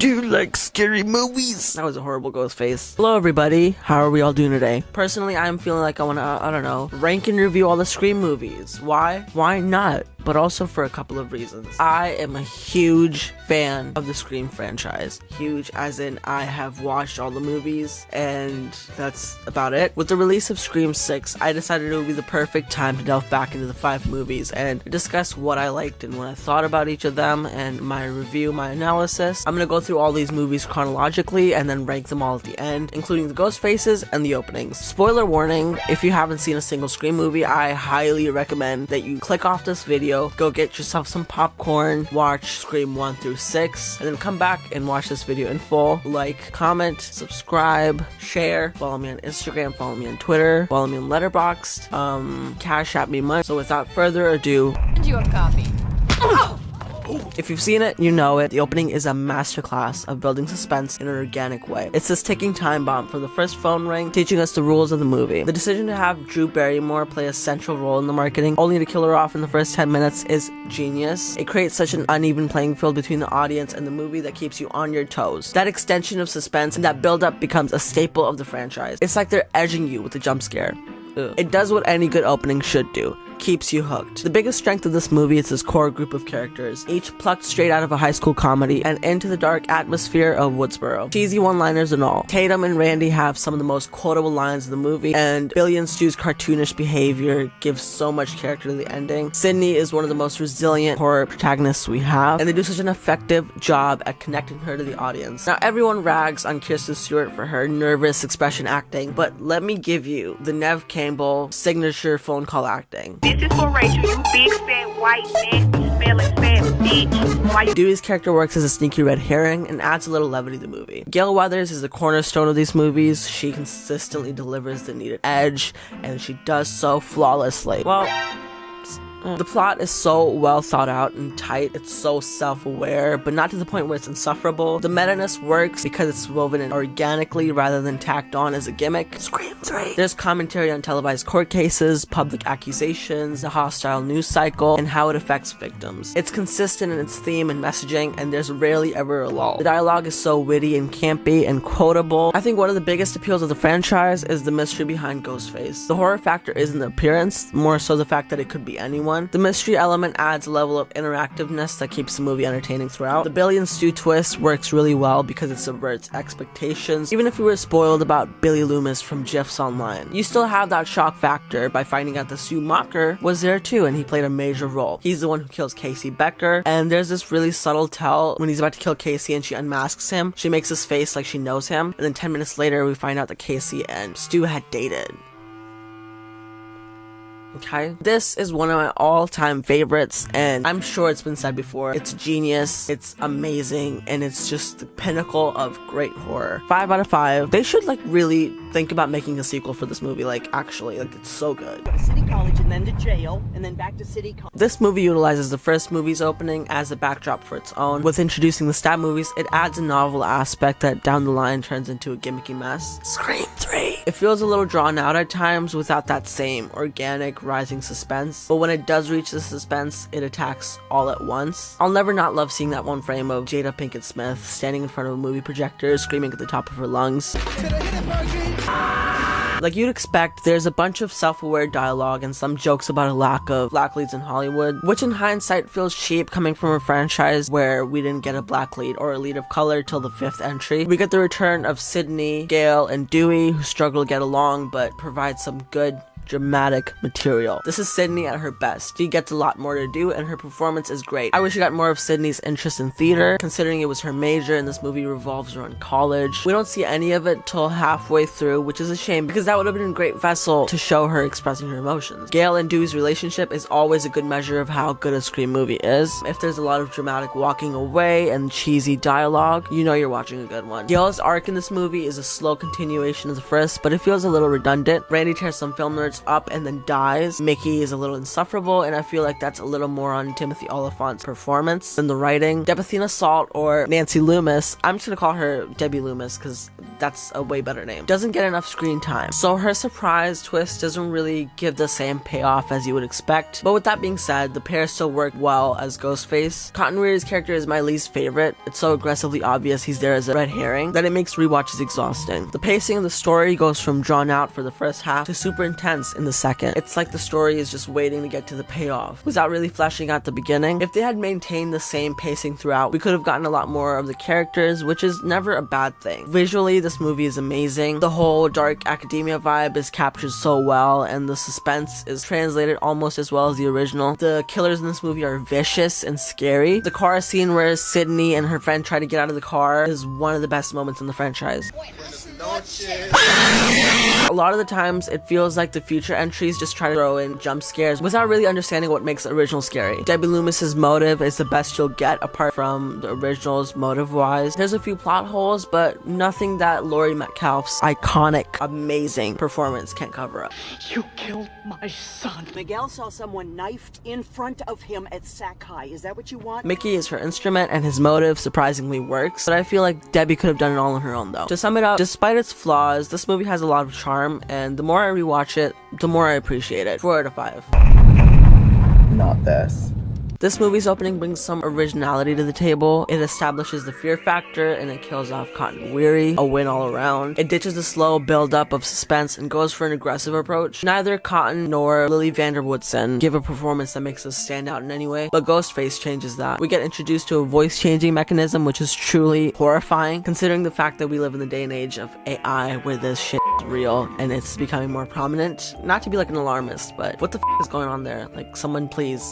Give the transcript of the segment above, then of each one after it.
Do you like scary movies? That was a horrible ghost face. Hello everybody, how are we all doing today? Personally, I'm feeling like I wanna, I don't know, rank and review all the Scream movies. Why? Why not? But also for a couple of reasons. I am a huge fan of the Scream franchise. Huge as in I have watched all the movies and that's about it. With the release of Scream 6, I decided it would be the perfect time to delve back into the 5 movies and discuss what I liked and what I thought about each of them and my review, my analysis. I'm gonna go through all these movies chronologically and then rank them all at the end, including the ghost faces and the openings. Spoiler warning, if you haven't seen a single Scream movie, I highly recommend that you click off this video, go get yourself some popcorn, watch Scream 1 through 6, and then come back and watch this video in full. Like, comment, subscribe, share, follow me on Instagram, follow me on Twitter, follow me on letterboxd, cash at me money. So without further ado, Send you a copy. if you've seen it, you know it. The opening is a masterclass of building suspense in an organic way. It's this ticking time bomb from the first phone ring, teaching us the rules of the movie. The decision to have Drew Barrymore play a central role in the marketing, only to kill her off in the first 10 minutes, is genius. It creates such an uneven playing field between the audience and the movie that keeps you on your toes. That extension of suspense and that build-up becomes a staple of the franchise. It's like they're edging you with a jump scare. It does what any good opening should do. Keeps you hooked. The biggest strength of this movie is this core group of characters, each plucked straight out of a high school comedy and into the dark atmosphere of Woodsboro. Cheesy one-liners and all. Tatum and Randy have some of the most quotable lines of the movie, and Billy and Stu's cartoonish behavior gives so much character to the ending. Sydney is one of the most resilient horror protagonists we have, and they do such an effective job at connecting her to the audience. Now, everyone rags on Kristen Stewart for her nervous expression acting, but let me give you the Neve Campbell signature phone call acting. This is for Rachel, you big fat white nasty smelling fat bitch. White. Dewey's character works as a sneaky red herring and adds a little levity to the movie. Gail Weathers is the cornerstone of these movies. She consistently delivers the needed edge, and she does so flawlessly. Well, the plot is so well thought out and tight, it's so self-aware, but not to the point where it's insufferable. The meta-ness works because it's woven in organically rather than tacked on as a gimmick. Scream 3! There's commentary on televised court cases, public accusations, the hostile news cycle, and how it affects victims. It's consistent in its theme and messaging, and there's rarely ever a lull. The dialogue is so witty and campy and quotable. I think one of the biggest appeals of the franchise is the mystery behind Ghostface. The horror factor isn't the appearance, more so the fact that it could be anyone. The mystery element adds a level of interactiveness that keeps the movie entertaining throughout. The Billy and Stu twist works really well because it subverts expectations. Even if you were spoiled about Billy Loomis from GIFs online, you still have that shock factor by finding out that Stu Mocker was there too, and he played a major role. He's the one who kills Casey Becker, and there's this really subtle tell when he's about to kill Casey and she unmasks him. She makes his face like she knows him, and then 10 minutes later we find out that Casey and Stu had dated. Okay, this is one of my all-time favorites, and I'm sure it's been said before. It's genius, it's amazing, and it's just the pinnacle of great horror. 5 out of 5. They should really think about making a sequel for this movie. Actually, it's so good. Go to City College and then to jail and then back to City College. This movie utilizes the first movie's opening as a backdrop for its own. With introducing the stab movies, it adds a novel aspect that down the line turns into a gimmicky mess. Scream 3. It feels a little drawn out at times without that same organic rising suspense, but when it does reach the suspense, it attacks all at once. I'll never not love seeing that one frame of Jada Pinkett Smith standing in front of a movie projector screaming at the top of her lungs. Like you'd expect, there's a bunch of self-aware dialogue and some jokes about a lack of black leads in Hollywood, which in hindsight feels cheap coming from a franchise where we didn't get a black lead or a lead of color till the 5th entry. We get the return of Sydney, Gail, and Dewey, who struggle to get along but provide some good dramatic material. This is Sydney at her best. She gets a lot more to do and her performance is great. I wish we got more of Sydney's interest in theater, considering it was her major and this movie revolves around college. We don't see any of it till halfway through, which is a shame because that would have been a great vessel to show her expressing her emotions. Gail and Dewey's relationship is always a good measure of how good a Scream movie is. If there's a lot of dramatic walking away and cheesy dialogue, you know you're watching a good one. Gail's arc in this movie is a slow continuation of the first, but it feels a little redundant. Randy tears some film nerds wakes up and then dies. Mickey is a little insufferable, and I feel like that's a little more on Timothy Oliphant's performance than the writing. Debathina Salt, or Nancy Loomis, I'm just gonna call her Debbie Loomis because that's a way better name, doesn't get enough screen time. So her surprise twist doesn't really give the same payoff as you would expect. But with that being said, the pair still work well as Ghostface. Cotton Weary's character is my least favorite. It's so aggressively obvious he's there as a red herring that it makes rewatches exhausting. The pacing of the story goes from drawn out for the first half to super intense in the second. It's like the story is just waiting to get to the payoff without really fleshing out the beginning. If they had maintained the same pacing throughout, we could have gotten a lot more of the characters, which is never a bad thing. Visually, this movie is amazing. The whole dark academia vibe is captured so well, and the suspense is translated almost as well as the original. The killers in this movie are vicious and scary. The car scene where Sydney and her friend try to get out of the car is one of the best moments in the franchise. A lot of the times, it feels like the future entries just try to throw in jump scares without really understanding what makes the original scary. Debbie Loomis's motive is the best you'll get apart from the original's motive-wise. There's a few plot holes, but nothing that Laurie Metcalf's iconic, amazing performance can't cover up. You killed my son. Miguel saw someone knifed in front of him at Sakai. Is that what you want? Mickey is her instrument, and his motive surprisingly works, but I feel like Debbie could have done it all on her own though. To sum it up, despite its flaws, this movie has a lot of charm, and the more I rewatch it, the more I appreciate it. 4 out of 5. Not this. This movie's opening brings some originality to the table. It establishes the fear factor and it kills off Cotton Weary, a win all around. It ditches the slow build-up of suspense and goes for an aggressive approach. Neither Cotton nor Lily Vanderwoodson give a performance that makes us stand out in any way, but Ghostface changes that. We get introduced to a voice-changing mechanism which is truly horrifying, considering the fact that we live in the day and age of AI where this shit is real and it's becoming more prominent. Not to be like an alarmist, but what the is going on there? Like, someone please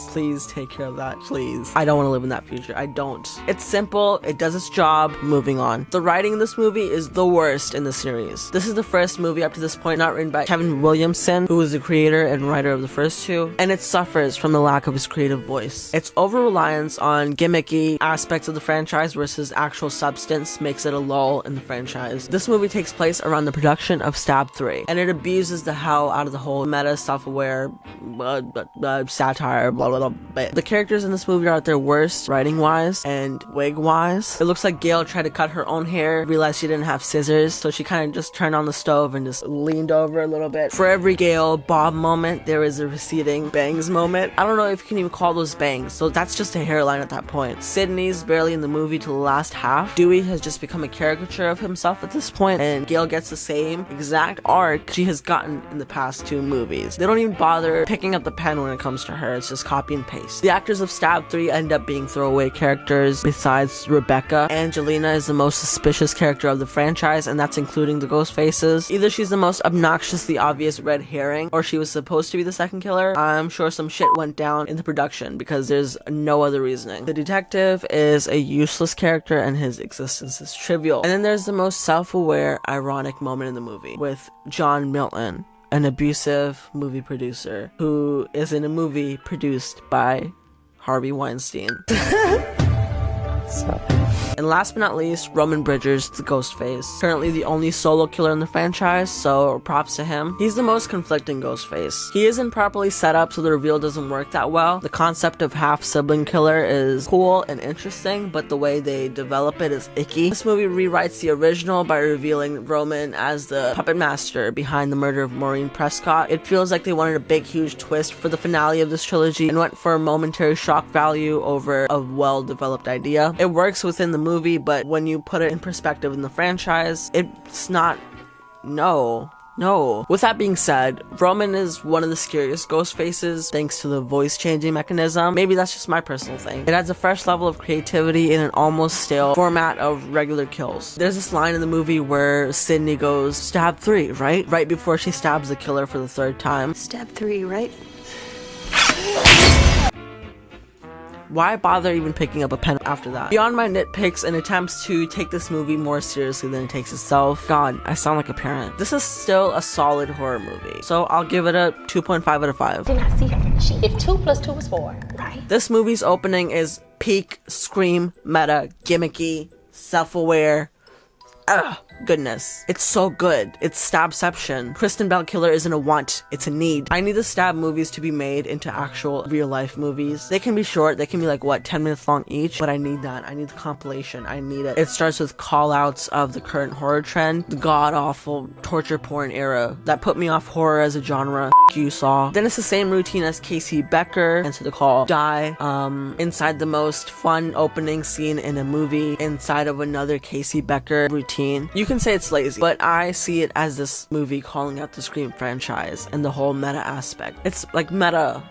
take care of that, please. I don't want to live in that future. I don't. It's simple, it does its job, moving on. The writing in this movie is the worst in the series. This is the first movie up to this point not written by Kevin Williamson, who was the creator and writer of the first two, and it suffers from the lack of his creative voice. Its over-reliance on gimmicky aspects of the franchise versus actual substance makes it a lull in the franchise. This movie takes place around the production of Stab 3, and it abuses the hell out of the whole meta, self-aware, satire, blah blah blah. The characters in this movie are at their worst, writing-wise and wig-wise. It looks like Gail tried to cut her own hair, realized she didn't have scissors, so she kind of just turned on the stove and just leaned over a little bit. For every Gail Bob moment, there is a receding bangs moment. I don't know if you can even call those bangs, so that's just a hairline at that point. Sydney's barely in the movie till the last half. Dewey has just become a caricature of himself at this point, and Gail gets the same exact arc she has gotten in the past 2 movies. They don't even bother picking up the pen when it comes to her, it's just copy and paste. The actors of Stab 3 end up being throwaway characters. Besides Rebecca, Angelina is the most suspicious character of the franchise, and that's including the Ghostfaces. Either she's the most obnoxiously obvious red herring, or she was supposed to be the second killer. I'm sure some shit went down in the production because there's no other reasoning. The detective is a useless character and his existence is trivial. And then there's the most self-aware, ironic moment in the movie with John Milton, an abusive movie producer who is in a movie produced by Harvey Weinstein. And last but not least, Roman Bridgers, the Ghostface. Currently the only solo killer in the franchise, so props to him. He's the most conflicting Ghostface. He isn't properly set up, so the reveal doesn't work that well. The concept of half-sibling killer is cool and interesting, but the way they develop it is icky. This movie rewrites the original by revealing Roman as the puppet master behind the murder of Maureen Prescott. It feels like they wanted a big, huge twist for the finale of this trilogy and went for a momentary shock value over a well-developed idea. It works within the movie, but when you put it in perspective in the franchise, it's not. No. With that being said, Roman is one of the scariest Ghostfaces thanks to the voice changing mechanism. Maybe that's just my personal thing. It adds a fresh level of creativity in an almost stale format of regular kills. There's this line in the movie where Sydney goes, "Stab 3, right?" Right before she stabs the killer for the 3rd time. Stab 3, right? Why bother even picking up a pen after that? Beyond my nitpicks and attempts to take this movie more seriously than it takes itself, God, I sound like a parent. This is still a solid horror movie, so I'll give it a 2.5 out of 5. Didn't I see her? If 2 + 2 is 4, right? This movie's opening is peak Scream meta, gimmicky, self-aware. Goodness. It's so good. It's stabception. Kristen Bell Killer isn't a want, it's a need. I need the stab movies to be made into actual real life movies. They can be short, they can be like, what, 10 minutes long each? But I need that. I need the compilation. I need it. It starts with call-outs of the current horror trend, the god-awful torture porn era that put me off horror as a genre. You saw. Then it's the same routine as Casey Becker, Answer the Call, Die, inside the most fun opening scene in a movie, inside of another Casey Becker routine. You can say it's lazy, but I see it as this movie calling out the Scream franchise and the whole meta aspect. It's like meta,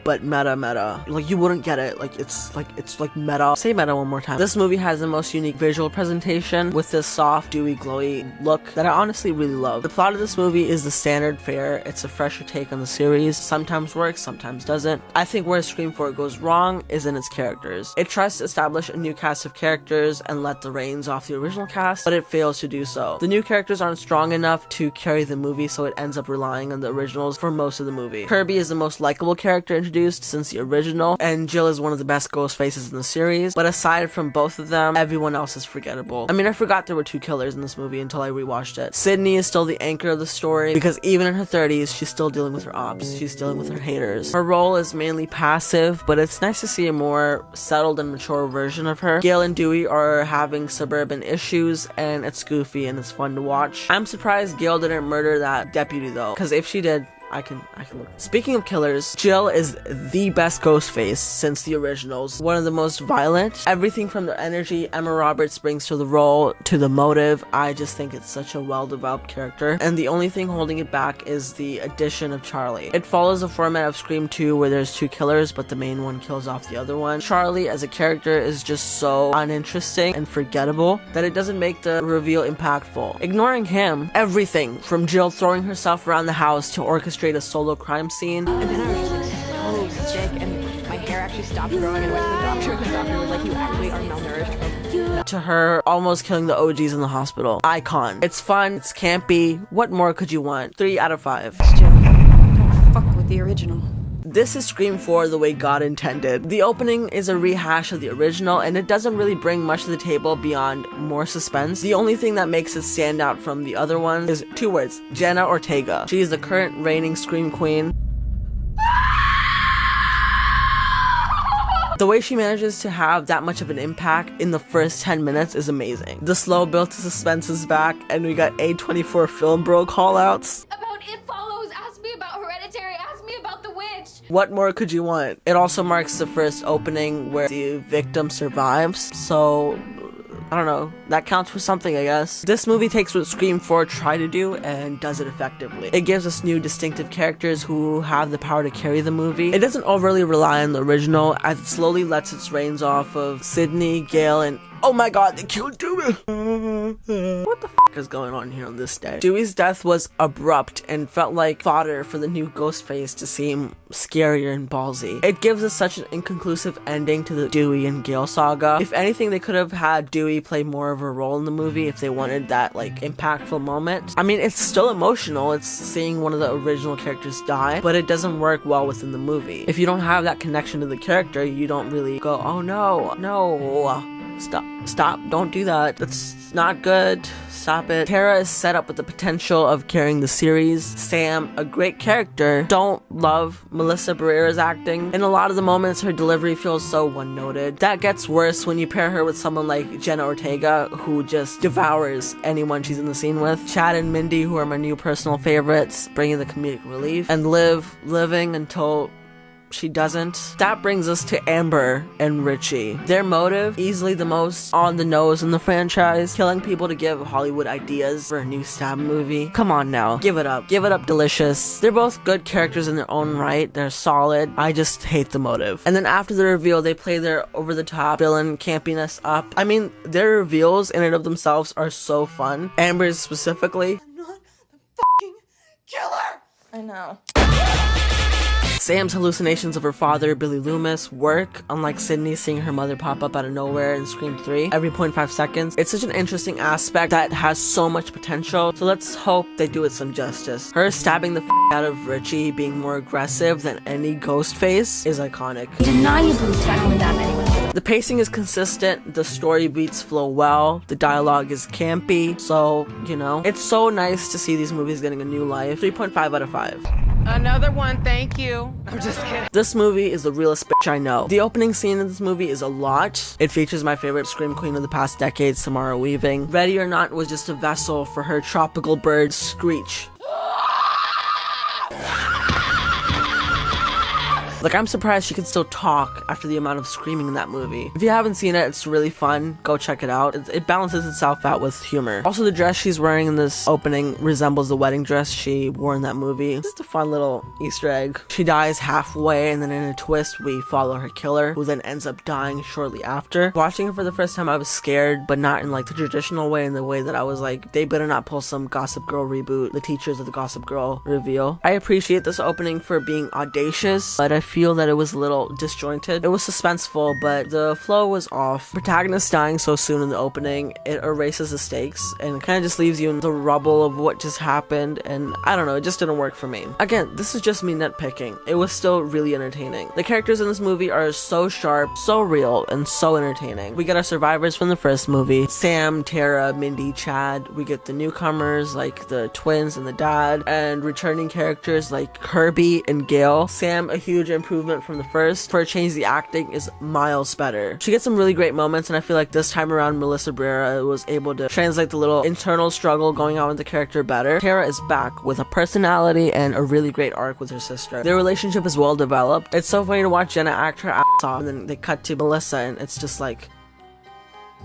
but meta. Like, you wouldn't get it. It's like meta. Say meta one more time. This movie has the most unique visual presentation with this soft, dewy, glowy look that I honestly really love. The plot of this movie is the standard fare. It's a fresher take on the series. Sometimes works, sometimes doesn't. I think where Scream 4 goes wrong is in its characters. It tries to establish a new cast of characters and let the reins off the original cast, but it fails to do so. The new characters aren't strong enough to carry the movie, so it ends up relying on the originals for most of the movie. Kirby is the most likable character introduced since the original, and Jill is one of the best ghost faces in the series, but aside from both of them, everyone else is forgettable. I mean, I forgot there were 2 killers in this movie until I rewatched it. Sydney is still the anchor of the story, because even in her 30s, she's still dealing with her ops, she's dealing with her haters. Her role is mainly passive, but it's nice to see a more settled and mature version of her. Gail and Dewey are having suburban issues, and it's goofy and it's fun to watch. I'm surprised Gail didn't murder that deputy though, because if she did, I can look. Speaking of killers, Jill is the best ghost face since the originals. One of the most violent. Everything from the energy Emma Roberts brings to the role to the motive, I just think it's such a well-developed character. And the only thing holding it back is the addition of Charlie. It follows the format of Scream 2 where there's 2 killers, but the main one kills off the other one. Charlie as a character is just so uninteresting and forgettable that it doesn't make the reveal impactful. Ignoring him, everything from Jill throwing herself around the house to orchestrate a solo crime scene. And then I was just like so sick, and my hair actually stopped growing, and I went to the doctor, and the doctor was like, you actually are malnourished. To her almost killing the OGs in the hospital. Icon. It's fun, it's campy. What more could you want? 3 out of 5. Don't fuck with the original. This is Scream 4 the way God intended. The opening is a rehash of the original, and it doesn't really bring much to the table beyond more suspense. The only thing that makes it stand out from the other ones is 2 words: Jenna Ortega. She is the current reigning Scream Queen. The way she manages to have that much of an impact in the first 10 minutes is amazing. The slow build to suspense is back, and we got A24 Film Bro callouts. About It Follows, ask me about Hereditary, ask me about The Witch. What more could you want? It also marks the first opening where the victim survives, so I don't know, that counts for something, I guess. This movie takes what Scream 4 tried to do and does it effectively. It gives us new distinctive characters who have the power to carry the movie. It doesn't overly rely on the original, as it slowly lets its reins off of Sydney, Gail, and oh my god, they killed Dewey! What the f is going on here on this day? Dewey's death was abrupt and felt like fodder for the new Ghostface to seem scarier and ballsy. It gives us such an inconclusive ending to the Dewey and Gail saga. If anything, they could have had Dewey play more of a role in the movie if they wanted that, like, impactful moment. I mean, it's still emotional, it's seeing one of the original characters die, but it doesn't work well within the movie. If you don't have that connection to the character, you don't really go, oh no, stop, don't do that, that's not good, stop it. Tara is set up with the potential of carrying the series. Sam, a great character, don't love Melissa Barrera's acting. In a lot of the moments, her delivery feels so one-noted. That gets worse when you pair her with someone like Jenna Ortega, who just devours anyone she's in the scene with. Chad and Mindy, who are my new personal favorites, bringing the comedic relief. And living until she doesn't. That brings us to Amber and Richie. Their motive, easily the most on the nose in the franchise, killing people to give Hollywood ideas for a new stab movie. Come on now, give it up Delicious. They're both good characters in their own right, they're solid, I just hate the motive. And then after the reveal, they play their over-the-top villain campiness up. I mean, their reveals in and of themselves are so fun. Amber's specifically. I'm not the fucking killer! I know. Sam's hallucinations of her father, Billy Loomis, work, unlike Sydney seeing her mother pop up out of nowhere in Scream 3 every 0.5 seconds. It's such an interesting aspect that has so much potential, so let's hope they do it some justice. Her stabbing the out of Richie, being more aggressive than any ghost face, is iconic. Deniably tackling that many The pacing is consistent, the story beats flow well, the dialogue is campy, so, you know, it's so nice to see these movies getting a new life. 3.5 out of 5. Another one, thank you. I'm just kidding. This movie is the realest bitch I know. The opening scene in this movie is a lot. It features my favorite scream queen of the past decade, Samara Weaving. Ready or Not was just a vessel for her tropical bird screech. Like, I'm surprised she can still talk after the amount of screaming in that movie. If you haven't seen it, it's really fun. Go check it out. It balances itself out with humor. Also, the dress she's wearing in this opening resembles the wedding dress she wore in that movie. Just a fun little Easter egg. She dies halfway, and then in a twist, we follow her killer, who then ends up dying shortly after. Watching it for the first time, I was scared, but not in like the traditional way, in the way that I was like, they better not pull some Gossip Girl reboot, the teachers of the Gossip Girl reveal. I appreciate this opening for being audacious, but I feel that it was a little disjointed. It was suspenseful, but the flow was off. Protagonist dying so soon in the opening, it erases the stakes and kind of just leaves you in the rubble of what just happened, and I don't know, it just didn't work for me. Again, this is just me nitpicking. It was still really entertaining. The characters in this movie are so sharp, so real, and so entertaining. We get our survivors from the first movie, Sam, Tara, Mindy, Chad. We get the newcomers like the twins and the dad, and returning characters like Kirby and Gale. Sam, a huge improvement from the first. For a change, the acting is miles better. She gets some really great moments, and I feel like this time around Melissa Brera was able to translate the little internal struggle going on with the character better. Tara is back with a personality and a really great arc with her sister. Their relationship is well developed. It's so funny to watch Jenna act her ass off, and then they cut to Melissa, and it's just like,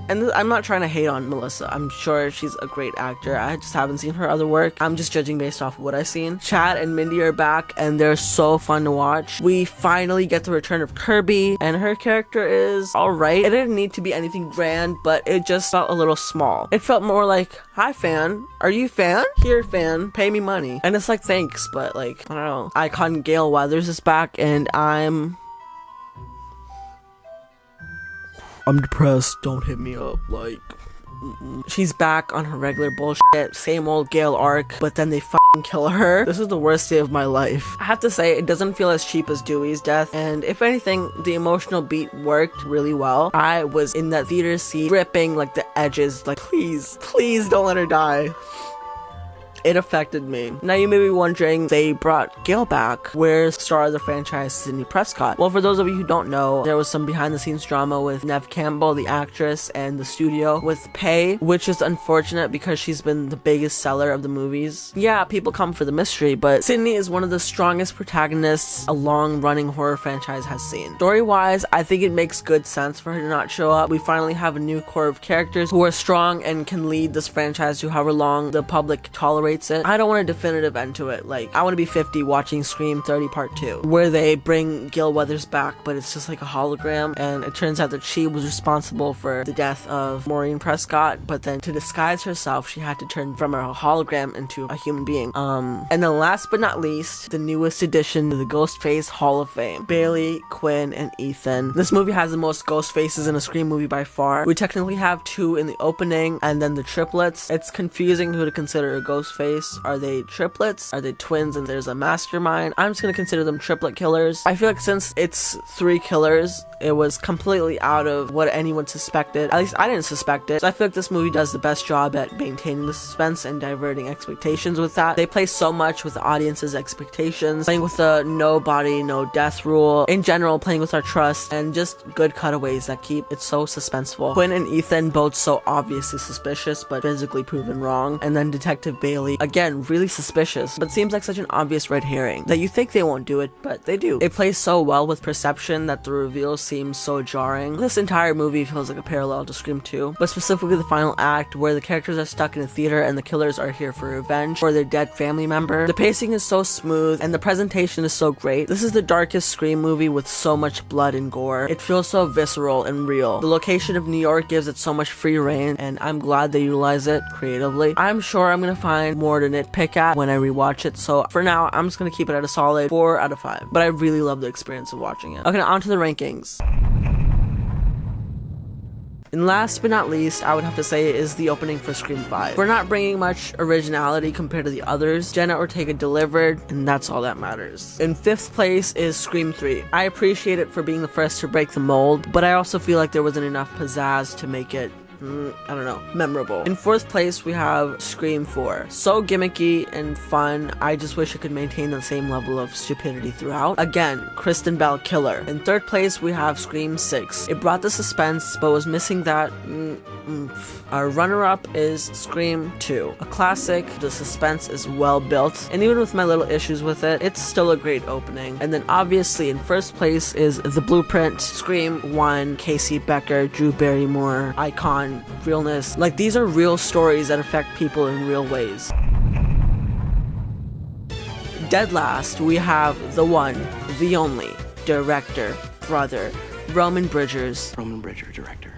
and I'm not trying to hate on Melissa. I'm sure she's a great actor. I just haven't seen her other work. I'm just judging based off of what I've seen. Chad and Mindy are back, and they're so fun to watch. We finally get the return of Kirby, and her character is alright. It didn't need to be anything grand, but it just felt a little small. It felt more like, hi fan, are you fan? Here fan, pay me money. And it's like, thanks, but like, I don't know. Icon Gale Weathers is back, and I'm depressed, don't hit me up, like, she's back on her regular bullshit, same old Gale arc, but then they fucking kill her. This is the worst day of my life. I have to say, it doesn't feel as cheap as Dewey's death, and if anything, the emotional beat worked really well. I was in that theater seat, ripping like the edges, like, please don't let her die. It affected me. Now you may be wondering, they brought Gale back. Where's star of the franchise, Sydney Prescott? Well, for those of you who don't know, there was some behind the scenes drama with Neve Campbell, the actress, and the studio with Pei, which is unfortunate because she's been the biggest seller of the movies. Yeah, people come for the mystery, but Sydney is one of the strongest protagonists a long-running horror franchise has seen. Story-wise, I think it makes good sense for her to not show up. We finally have a new core of characters who are strong and can lead this franchise to however long the public tolerates it. I don't want a definitive end to it. Like, I want to be 50 watching Scream 30 Part 2, where they bring Gale Weathers back, but it's just like a hologram, and it turns out that she was responsible for the death of Maureen Prescott, but then to disguise herself, she had to turn from a hologram into a human being. And then last but not least, the newest addition to the Ghostface Hall of Fame, Bailey, Quinn, and Ethan. This movie has the most ghost faces in a Scream movie by far. We technically have 2 in the opening, and then the triplets. It's confusing who to consider a ghost face. Are they triplets? Are they twins and there's a mastermind? I'm just gonna consider them triplet killers. I feel like since it's 3 killers, it was completely out of what anyone suspected. At least I didn't suspect it. So I feel like this movie does the best job at maintaining the suspense and diverting expectations with that. They play so much with the audience's expectations, playing with the no body, no death rule. In general, playing with our trust, and just good cutaways that keep it so suspenseful. Quinn and Ethan, both so obviously suspicious, but physically proven wrong. And then Detective Bailey, again, really suspicious, but seems like such an obvious red herring that you think they won't do it, but they do. It plays so well with perception that the reveals seem so jarring. This entire movie feels like a parallel to Scream 2, but specifically the final act, where the characters are stuck in a theater and the killers are here for revenge for their dead family member. The pacing is so smooth, and the presentation is so great. This is the darkest Scream movie with so much blood and gore. It feels so visceral and real. The location of New York gives it so much free reign, and I'm glad they utilize it creatively. I'm sure I'm gonna find more to nitpick at when I rewatch it, so for now, I'm just gonna keep it at a solid 4 out of 5, but I really love the experience of watching it. Okay, now on to the rankings. And last but not least, I would have to say is the opening for Scream 5. We're not bringing much originality compared to the others. Jenna Ortega delivered, and that's all that matters. In 5th place is Scream 3. I appreciate it for being the first to break the mold, but I also feel like there wasn't enough pizzazz to make it I don't know, memorable. In 4th place, we have Scream 4. So gimmicky and fun, I just wish it could maintain the same level of stupidity throughout. Again, Kristen Bell killer. In 3rd place, we have Scream 6. It brought the suspense, but was missing that Our runner-up is Scream 2. A classic, the suspense is well built, and even with my little issues with it, it's still a great opening. And then obviously in 1st place is The Blueprint, Scream 1, Casey Becker, Drew Barrymore, icon, realness. Like, these are real stories that affect people in real ways. Dead last, we have the one, the only, director, brother, Roman Bridgers. Roman Bridger, director.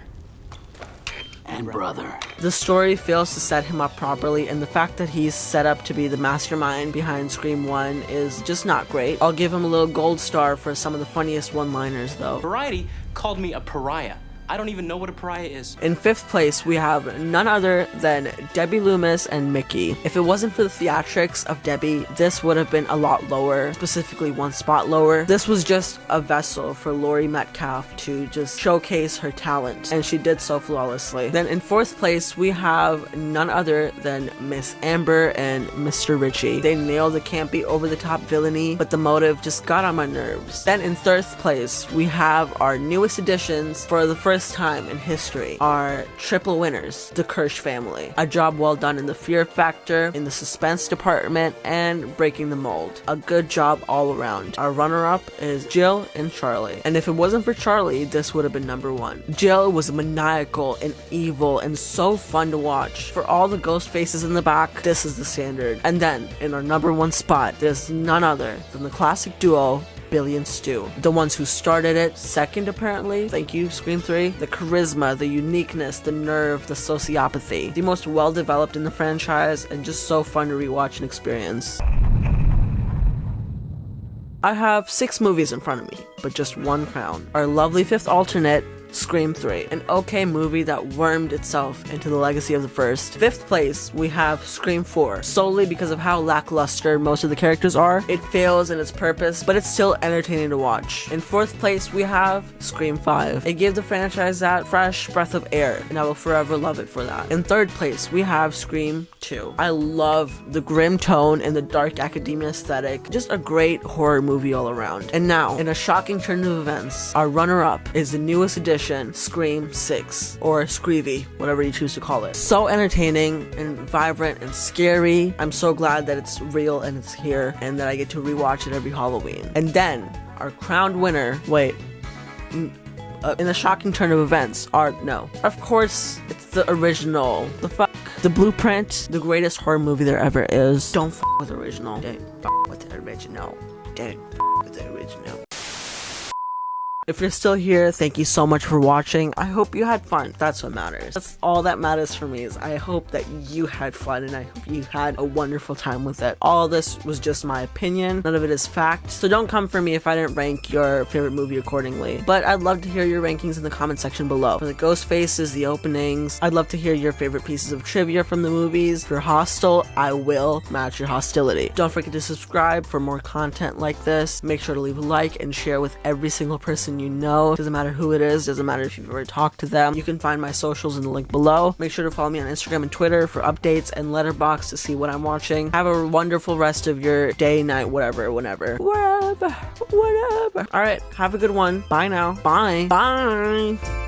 And brother. The story fails to set him up properly, and the fact that he's set up to be the mastermind behind Scream 1 is just not great. I'll give him a little gold star for some of the funniest one-liners though. Variety called me a pariah. I don't even know what a pariah is. In 5th place, we have none other than Debbie Loomis and Mickey. If it wasn't for the theatrics of Debbie, this would have been a lot lower, specifically 1 spot lower. This was just a vessel for Laurie Metcalf to just showcase her talent, and she did so flawlessly. Then in 4th place, we have none other than Miss Amber and Mr. Ritchie. They nailed the campy, over-the-top villainy, but the motive just got on my nerves. Then in 3rd place, we have our newest additions for the first time in history, our triple winners, the Kirsch family. A job well done in the fear factor, in the suspense department, and breaking the mold. A good job all around. Our runner-up is Jill and Charlie. And if it wasn't for Charlie, this would have been number 1. Jill was maniacal and evil and so fun to watch. For all the ghost faces in the back, this is the standard. And then, in our number 1 spot, there's none other than the classic duo, Billy and Stu. The ones who started it, second apparently. Thank you, Scream 3. The charisma, the uniqueness, the nerve, the sociopathy. The most well-developed in the franchise, and just so fun to rewatch and experience. I have 6 movies in front of me, but just 1 crown. Our lovely 5th alternate, Scream 3, an okay movie that wormed itself into the legacy of the first. 5th place, we have Scream 4. Solely because of how lackluster most of the characters are, it fails in its purpose, but it's still entertaining to watch. In 4th place, we have Scream 5. It gave the franchise that fresh breath of air, and I will forever love it for that. In 3rd place, we have Scream 2. I love the grim tone and the dark academia aesthetic. Just a great horror movie all around. And now, in a shocking turn of events, our runner-up is the newest edition, Scream 6, or Screevy, whatever you choose to call it. So entertaining and vibrant and scary. I'm so glad that it's real and it's here, and that I get to rewatch it every Halloween. And then, our crowned winner, in a shocking turn of events, of course, it's the original. The Blueprint, the greatest horror movie there ever is. Don't f with the original. Don't f with the original. Don't f with the original. If you're still here, thank you so much for watching. I hope you had fun. That's what matters. That's all that matters for me, is I hope that you had fun, and I hope you had a wonderful time with it. All this was just my opinion. None of it is fact. So don't come for me if I didn't rank your favorite movie accordingly. But I'd love to hear your rankings in the comment section below. For the ghost faces, the openings, I'd love to hear your favorite pieces of trivia from the movies. If you're hostile, I will match your hostility. Don't forget to subscribe for more content like this. Make sure to leave a like and share with every single person you know. Doesn't matter who it is, doesn't matter if you've ever talked to them. You can find my socials in the link below. Make sure to follow me on Instagram and Twitter for updates, and letterboxd to see what I'm watching. Have a wonderful rest of your day, night, whatever, whenever. Wherever, whatever. Alright, have a good one. Bye now. Bye. Bye.